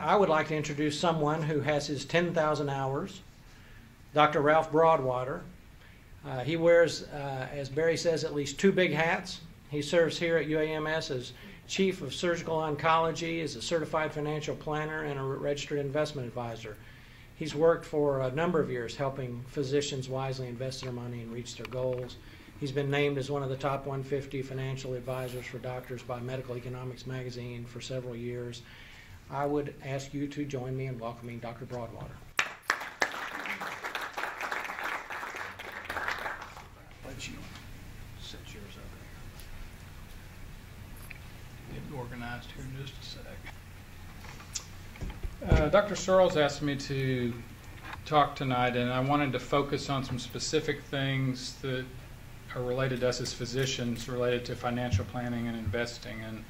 I would like to introduce someone who has his 10,000 hours, Dr. Ralph Broadwater. He wears, as Barry says, at least 2 big hats. He serves here at UAMS as Chief of Surgical Oncology, is a certified financial planner, and a registered investment advisor. He's worked for a number of years helping physicians wisely invest their money and reach their goals. He's been named as one of the top 150 financial advisors for doctors by Medical Economics magazine for several years. I would ask you to join me in welcoming Dr. Broadwater. Let you set yours over here. Get organized here in just a sec. Dr. Searles asked me to talk tonight, and I wanted to focus on some specific things that are related to us as physicians, related to financial planning and investing. And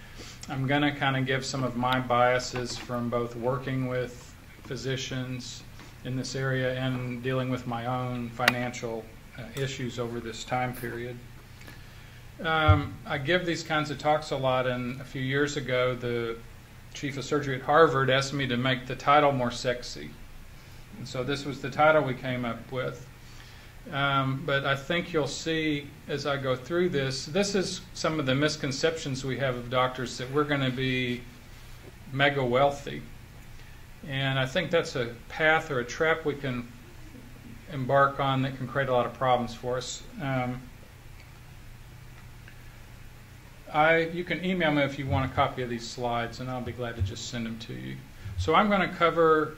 I'm going to kind of give some of my biases from both working with physicians in this area and dealing with my own financial issues over this time period. I give these kinds of talks a lot, and a few years ago the chief of surgery at Harvard asked me to make the title more sexy. And so this was the title we came up with. But I think you'll see as I go through this is some of the misconceptions we have of doctors, that we're going to be mega wealthy. And I think that's a path or a trap we can embark on that can create a lot of problems for us. You can email me if you want a copy of these slides, and I'll be glad to just send them to you. So I'm going to cover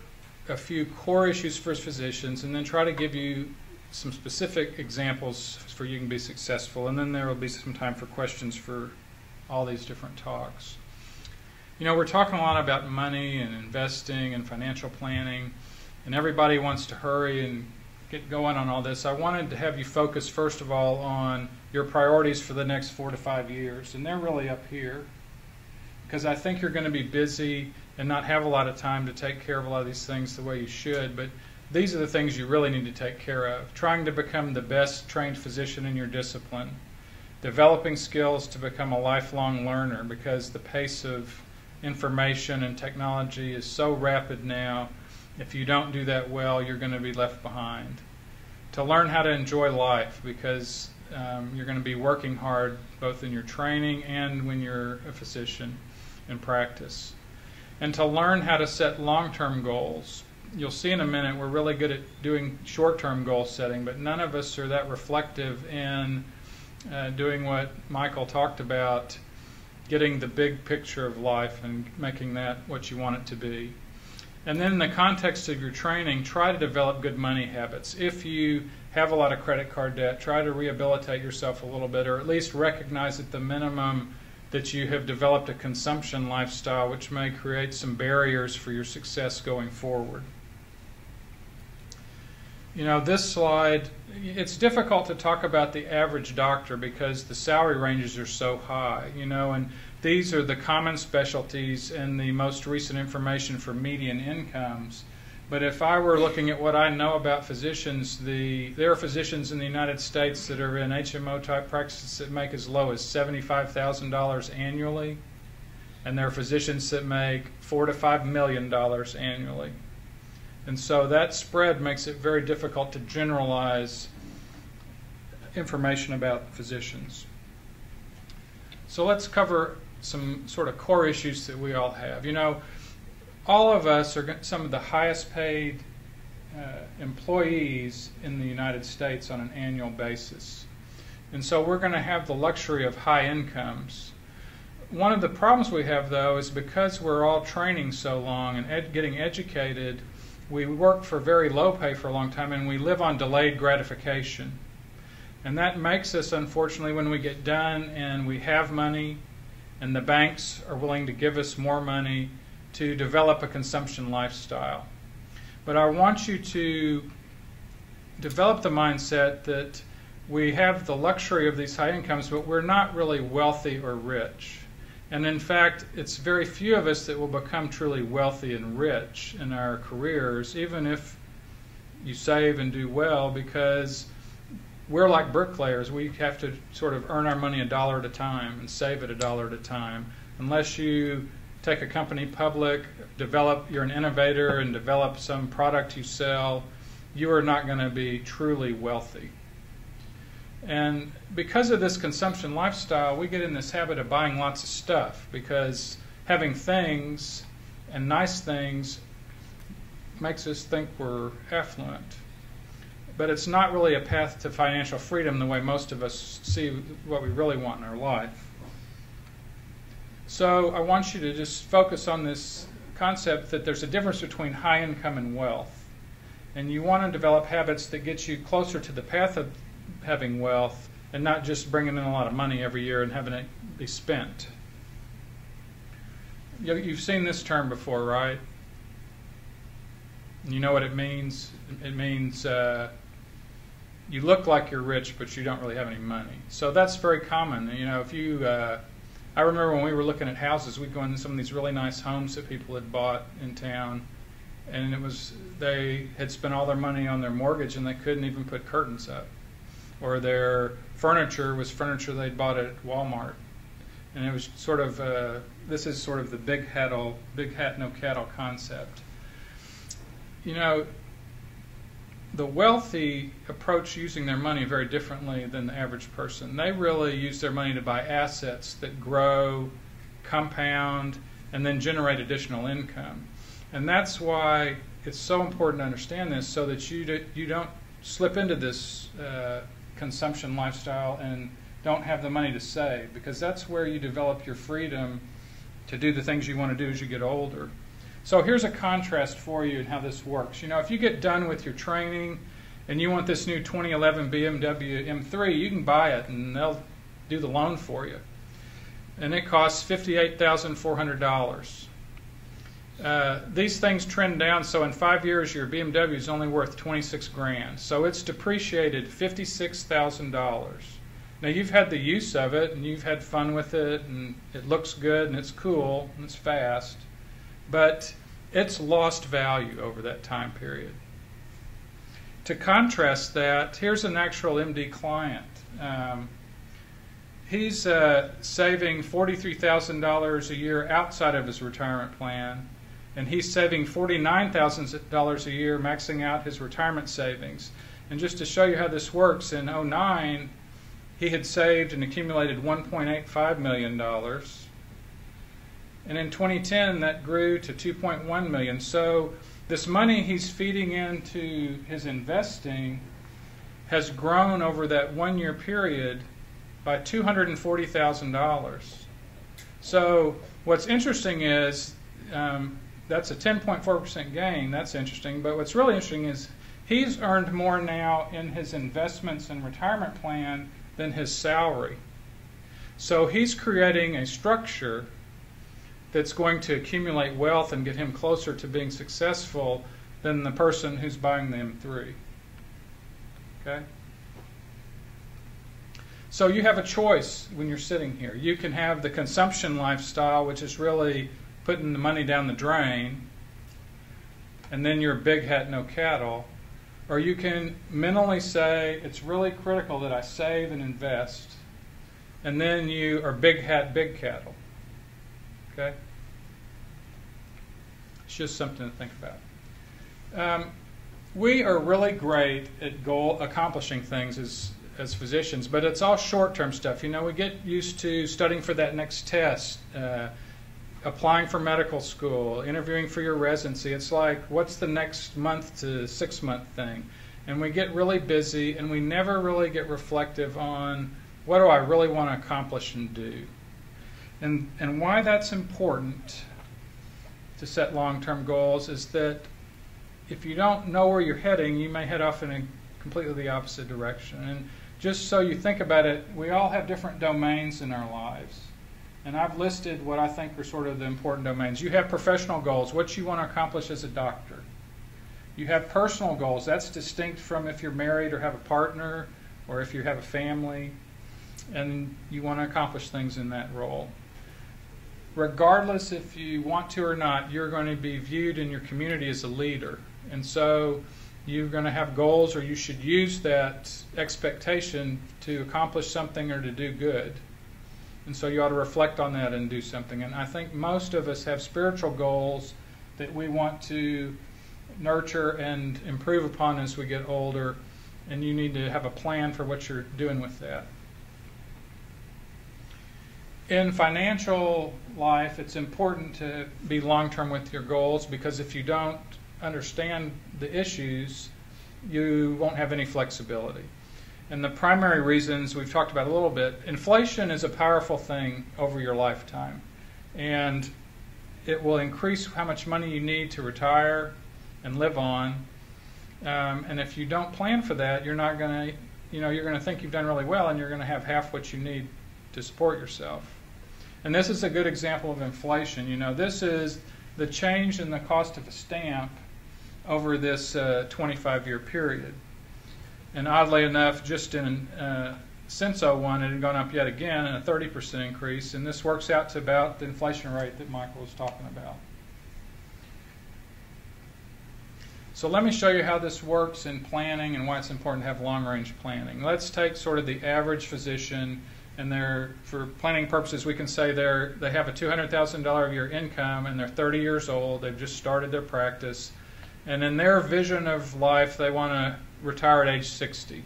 a few core issues for physicians and then try to give you some specific examples for you can be successful, and then there will be some time for questions for all these different talks. You know, we're talking a lot about money and investing and financial planning, and everybody wants to hurry and get going on all this. I wanted to have you focus first of all on your priorities for the next 4 to 5 years, and they're really up here, because I think you're going to be busy and not have a lot of time to take care of a lot of these things the way you should, but these are the things you really need to take care of. Trying to become the best trained physician in your discipline. Developing skills to become a lifelong learner, because the pace of information and technology is so rapid now. If you don't do that well, you're going to be left behind. To learn how to enjoy life, because you're going to be working hard both in your training and when you're a physician in practice. And to learn how to set long-term goals. You'll see in a minute we're really good at doing short-term goal setting, but none of us are that reflective in doing what Michael talked about, getting the big picture of life and making that what you want it to be. And then in the context of your training, try to develop good money habits. If you have a lot of credit card debt, try to rehabilitate yourself a little bit, or at least recognize at the minimum that you have developed a consumption lifestyle, which may create some barriers for your success going forward. You know, this slide, it's difficult to talk about the average doctor because the salary ranges are so high, you know, and these are the common specialties and the most recent information for median incomes. But if I were looking at what I know about physicians, there are physicians in the United States that are in HMO type practices that make as low as $75,000 annually, and there are physicians that make $4 to $5 million annually. And so that spread makes it very difficult to generalize information about physicians. So let's cover some sort of core issues that we all have. You know, all of us are some of the highest paid employees in the United States on an annual basis. And so we're going to have the luxury of high incomes. One of the problems we have, though, is because we're all training so long and getting educated, we work for very low pay for a long time, and we live on delayed gratification. And that makes us, unfortunately, when we get done and we have money and the banks are willing to give us more money, to develop a consumption lifestyle. But I want you to develop the mindset that we have the luxury of these high incomes, but we're not really wealthy or rich. And in fact, it's very few of us that will become truly wealthy and rich in our careers, even if you save and do well, because we're like bricklayers. We have to sort of earn our money $1 at a time and save it $1 at a time. Unless you take a company public, you're an innovator and develop some product you sell, you are not going to be truly wealthy. And because of this consumption lifestyle, we get in this habit of buying lots of stuff, because having things and nice things makes us think we're affluent. But it's not really a path to financial freedom the way most of us see what we really want in our life. So I want you to just focus on this concept that there's a difference between high income and wealth. And you want to develop habits that get you closer to the path of having wealth, and not just bringing in a lot of money every year and having it be spent. You've seen this term before, right? You know what it means? It means you look like you're rich, but you don't really have any money. So that's very common. You know, if you, I remember when we were looking at houses, we'd go into some of these really nice homes that people had bought in town, and they had spent all their money on their mortgage and they couldn't even put curtains up. Or their furniture was furniture they'd bought at Walmart. And it was sort of, this is sort of the big hat, no cattle concept. You know, the wealthy approach using their money very differently than the average person. They really use their money to buy assets that grow, compound, and then generate additional income. And that's why it's so important to understand this, so that you don't slip into this consumption lifestyle and don't have the money to save, because that's where you develop your freedom to do the things you want to do as you get older. So here's a contrast for you and how this works. You know, if you get done with your training and you want this new 2011 BMW M3, you can buy it and they'll do the loan for you. And it costs $58,400. These things trend down, so in 5 years your BMW is only worth $26,000. So it's depreciated $56,000. Now you've had the use of it and you've had fun with it and it looks good and it's cool and it's fast, but it's lost value over that time period. To contrast that, here's an actual MD client. He's saving $43,000 a year outside of his retirement plan, and he's saving $49,000 a year, maxing out his retirement savings. And just to show you how this works, in 2009, he had saved and accumulated $1.85 million. And in 2010, that grew to $2.1 million. So this money he's feeding into his investing has grown over that 1 year period by $240,000. So what's interesting is that's a 10.4% gain. That's interesting. But what's really interesting is he's earned more now in his investments and retirement plan than his salary. So he's creating a structure that's going to accumulate wealth and get him closer to being successful than the person who's buying the M3. Okay? So you have a choice when you're sitting here. You can have the consumption lifestyle, which is really putting the money down the drain, and then you're big hat, no cattle. Or you can mentally say, it's really critical that I save and invest, and then you are big hat, big cattle. Okay? It's just something to think about. We are really great at accomplishing things as physicians, but it's all short-term stuff. You know, we get used to studying for that next test, applying for medical school, interviewing for your residency. It's like, what's the next month to 6 month thing? And we get really busy, and we never really get reflective on, what do I really want to accomplish and do? And why that's important to set long-term goals is that if you don't know where you're heading, you may head off in a completely the opposite direction. And just so you think about it, we all have different domains in our lives. And I've listed what I think are sort of the important domains. You have professional goals, what you want to accomplish as a doctor. You have personal goals. That's distinct from if you're married or have a partner or if you have a family, and you want to accomplish things in that role. Regardless if you want to or not, you're going to be viewed in your community as a leader. And so you're going to have goals, or you should use that expectation to accomplish something or to do good. And so you ought to reflect on that and do something. And I think most of us have spiritual goals that we want to nurture and improve upon as we get older, and you need to have a plan for what you're doing with that. In financial life, it's important to be long-term with your goals, because if you don't understand the issues, you won't have any flexibility. And the primary reasons we've talked about a little bit, inflation is a powerful thing over your lifetime. And it will increase how much money you need to retire and live on. And if you don't plan for that, you're not going to, you're going to think you've done really well, and you're going to have half what you need to support yourself. And this is a good example of inflation. This is the change in the cost of a stamp over this 25-year period. And oddly enough, just since 01, it had gone up yet again, and a 30% increase. And this works out to about the inflation rate that Michael was talking about. So let me show you how this works in planning and why it's important to have long-range planning. Let's take sort of the average physician, and for planning purposes, we can say they have a $200,000 a year income, and they're 30 years old. They've just started their practice, and in their vision of life, they want to retire at age 60.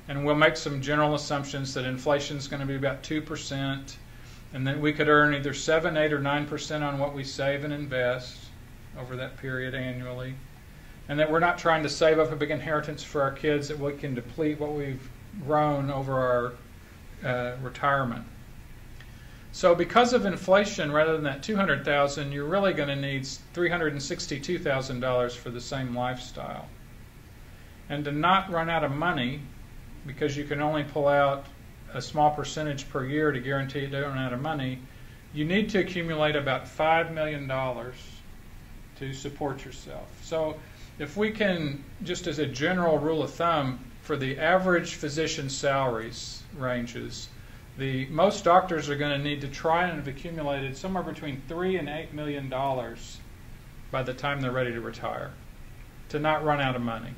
And we'll make some general assumptions that inflation is going to be about 2%, and then we could earn either 7, 8, or 9% on what we save and invest over that period annually, and that we're not trying to save up a big inheritance for our kids that we can deplete what we've grown over our retirement. So because of inflation, rather than that $200,000, you're really going to need $362,000 for the same lifestyle. And to not run out of money, because you can only pull out a small percentage per year to guarantee you don't run out of money, you need to accumulate about $5 million to support yourself. So if we can, just as a general rule of thumb, for the average physician salaries ranges, most doctors are going to need to try and have accumulated somewhere between $3 and $8 million by the time they're ready to retire, to not run out of money.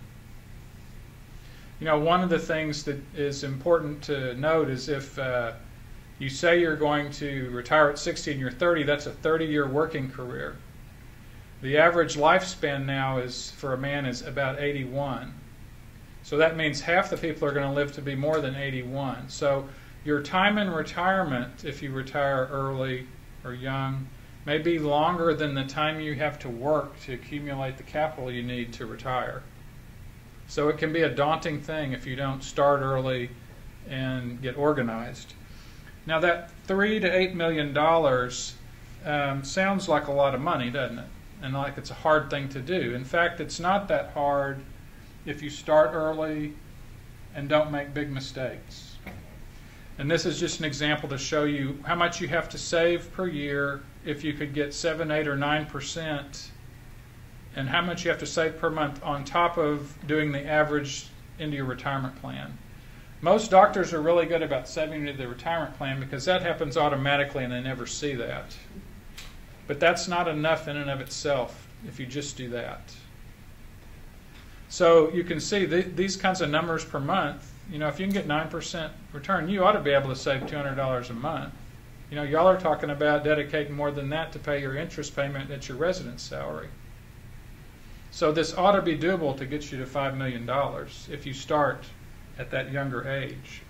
One of the things that is important to note is if you say you're going to retire at 60 and you're 30, that's a 30-year working career. The average lifespan now for a man is about 81. So that means half the people are going to live to be more than 81. So your time in retirement, if you retire early or young, may be longer than the time you have to work to accumulate the capital you need to retire. So it can be a daunting thing if you don't start early and get organized. Now that $3 to $8 million sounds like a lot of money, doesn't it? And like it's a hard thing to do. In fact, it's not that hard if you start early and don't make big mistakes. And this is just an example to show you how much you have to save per year if you could get 7, 8, or 9%, and how much you have to save per month on top of doing the average into your retirement plan. Most doctors are really good about saving into the retirement plan because that happens automatically and they never see that. But that's not enough in and of itself if you just do that. So you can see these kinds of numbers per month. If you can get 9% return, you ought to be able to save $200 a month. Y'all are talking about dedicating more than that to pay your interest payment at your residence salary. So this ought to be doable to get you to $5 million if you start at that younger age.